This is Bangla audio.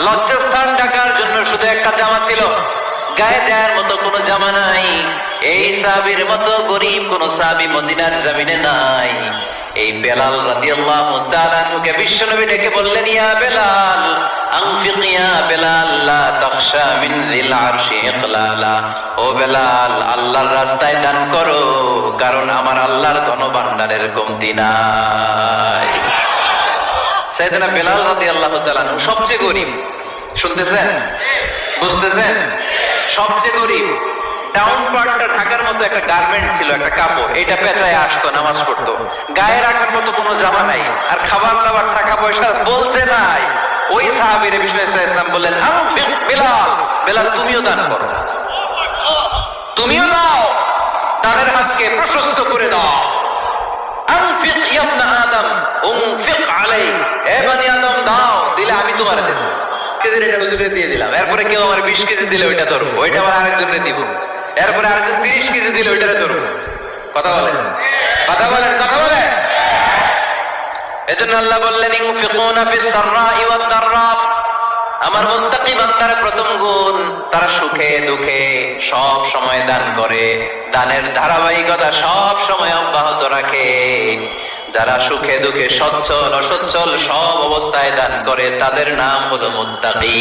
লজ্জাস্থান ঢাকার জন্য শুধু একটা জামা ছিল, গায়ে দেওয়ার মতো কোনো জামা নাই। এই সাহাবীর মতো গরিব কোন সাহাবী মদিনার জমিনে নাই। এই বেলাল রাদিয়াল্লাহু তাআলা আনহুকে বিশ্বনবী ডেকে বললেন, ইয়া বেলাল আনফিক ইয়া বেলাল লা তাখশা মিন যিল আরশি ইকলালা। ও বেলাল, আল্লাহর রাস্তায় দান করো, কারণ আমার আল্লাহর ধনভাণ্ডারের কমতি নাই। সাইয়েদনা বেলাল রাদিয়াল্লাহু তাআলা আনহু সবচেয়ে গরিব। শুনতেছেন? বুঝতেছেন? সবচেয়ে গরিব। ডাউন পার্টটা ঢাকার মতো একটা গার্মেন্ট ছিল, একটা কাপড়, এটা পেঁচায় আসতো, নামাজ পড়তো। গায়ে রাখার মতো কোনো জামা নাই, আর খাবার দাবার টাকা পয়সা বলতে নাই। ওই সাহাবীর বিষ্ণু ইসলাম বললেন, আনফিক বেলাল, বেলাল তুমিও দান করো, তুমিও দাও, দানের হাতকে প্রশস্ত করে দাও। আনফিক ইয়া ইবনা আদম উনফিক আলাই, হে বনি আদম দাও, দিলে আমি তোমারে দেব। কেজি এটা হুজুরে দিয়ে দিলাম, এরপরে কেউ আমার 20 কেজি দিলে ওইটা ধরবো, ওইটা আবার আরেকজনে দিব, এরপরে আরেকজন 30 কেজি দিলে ওইটারে ধরবো। কথা বলেন, কথা বলেন, কথা বলেন। এজন্য আল্লাহ বললেন, ইনফিকুনা ফিস সাররাই ওয়াদ দাররা। আমার মুত্তাকি বান্দার প্রথম গুণ, তারা সুখে দুঃখে সব সময় দান করে, দানের ধারাবাহিকতা সব সময় অব্যাহত রাখে। যারা সুখে দুঃখে সচ্ছল অসচ্ছল সব অবস্থায় দান করে, তাদের নাম হলো মুত্তাকি।